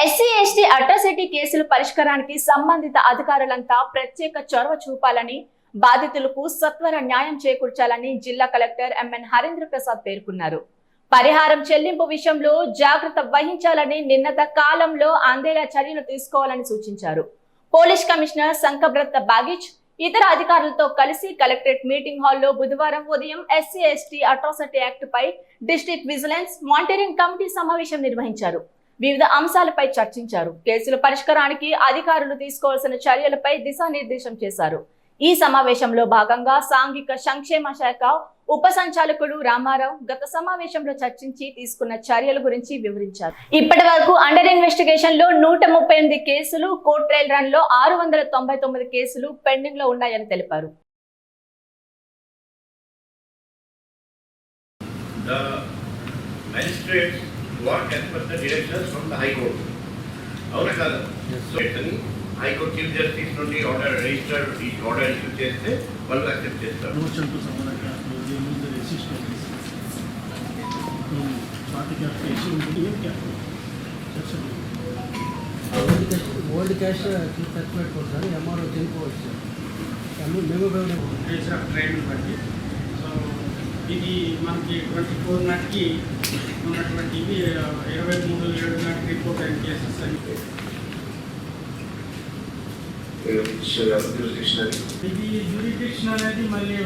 SC ST atrocity కేసుల పరిష్కారానికి సంబంధిత అధికారులంతా ప్రత్యేక చొరవ చూపాలని, బాధితులకు సత్వర న్యాయం చేకూర్చాలని జిల్లా కలెక్టర్ ఎంఎన్ హరీంద్ర ప్రసాద్ పేర్కొన్నారు. పరిహారం చెల్లింపు విషయంలో జాగ్రత్త వహించాలని, నిర్ణీత కాలంలో అందేలా చర్యలు తీసుకోవాలని సూచించారు. పోలీస్ కమిషనర్ సంకబ్రత బాగిచ్ ఇతర అధికారులతో కలిసి కలెక్టరేట్ మీటింగ్ హాల్లో బుధవారం ఉదయం ఎస్సీ ఎస్టీ అట్రాసిటీ యాక్ట్ పై డిస్ట్రిక్ట్ విజిలెన్స్ మానిటరింగ్ కమిటీ సమావేశం నిర్వహించారు. వివిధ అంశాలపై చర్చించారు. కేసుల పరిష్కారానికి అధికారులు తీసుకోవాల్సిన చర్యలపై దిశానిర్దేశం చేశారు. ఈ సమావేశంలో భాగంగా సాంఘిక సంక్షేమ శాఖ ఉప సంచాలకుడు రామారావు గత సమావేశంలో చర్చించి తీసుకున్న చర్యల గురించి వివరించారు. ఇప్పటి వరకు అండర్ ఇన్వెస్టిగేషన్ లో 138 కేసులు, కోర్టు ట్రయల్ రన్ లో 699 కేసులు పెండింగ్ లో ఉన్నాయని తెలిపారు. What as per the directions from the High Court. Our father. So, High Court Chief Justice నుండి ఆర్డర్ రిజిస్టర్ ఈ ఆర్డర్ ఇష్యూ చేస్తే వాళ్ళు యాక్సెప్ట్ చేస్తారు. Motion to summarize the use the resistance. Party cash old cash పెట్టుకోవచ్చు, MRO చెల్లిపోవచ్చు. మేము train బట్టి so ఇది మనకి 24 నాటికి ఉన్నటువంటి 23/7 నాటికి రిపోర్ట్ అయిన కేసెస్ అని. ఇది జ్యూరిడిక్షన్ అనేది మళ్ళీ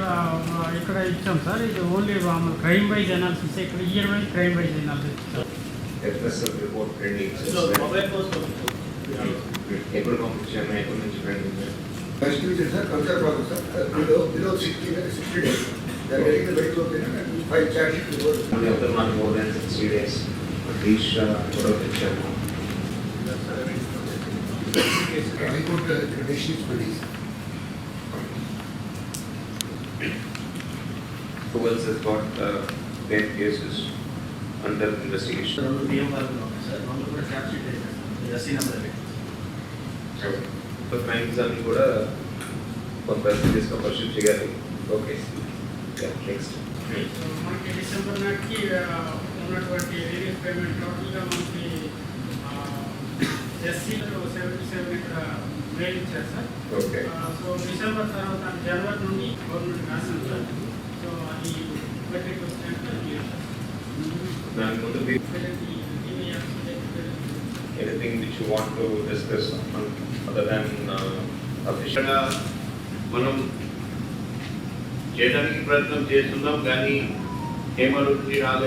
ఇక్కడ ఇచ్చాం సార్. ఇది ఓన్లీ క్రైమ్ వైజ్ అనాలిసిస్, ఇక్కడ year wise crime wise analysis sir. ఎప్పుడు పంపించాము, ఎప్పటి నుంచి pending sir, culture problem, sir. Below 60 days. They are getting the very close in and 5 charges to go. Only after more than 60 days. Reach production. I got traditional police. Who else has got 10 cases under investigation? So crimes అన్ని కూడా కొంత పరిశీలి చేయాలి. Okay, next మనకి December నాటికి ఉన్నటువంటి relief payment టోటల్గా మనకి ఎస్సీలో 77 ఇక్కడ మెయిల్ ఇచ్చారు సార్. ఓకే. సో డిసెంబర్ తర్వాత జనవరి నుండి గవర్నమెంట్ రాసింది సార్. సో అది బడ్జెట్ వస్తే దాని ముందు anything which you want to discuss other than official మనం చేయడానికి ప్రయత్నం చేస్తున్నాం, కానీ ఏమవుతుంది రాలేదు.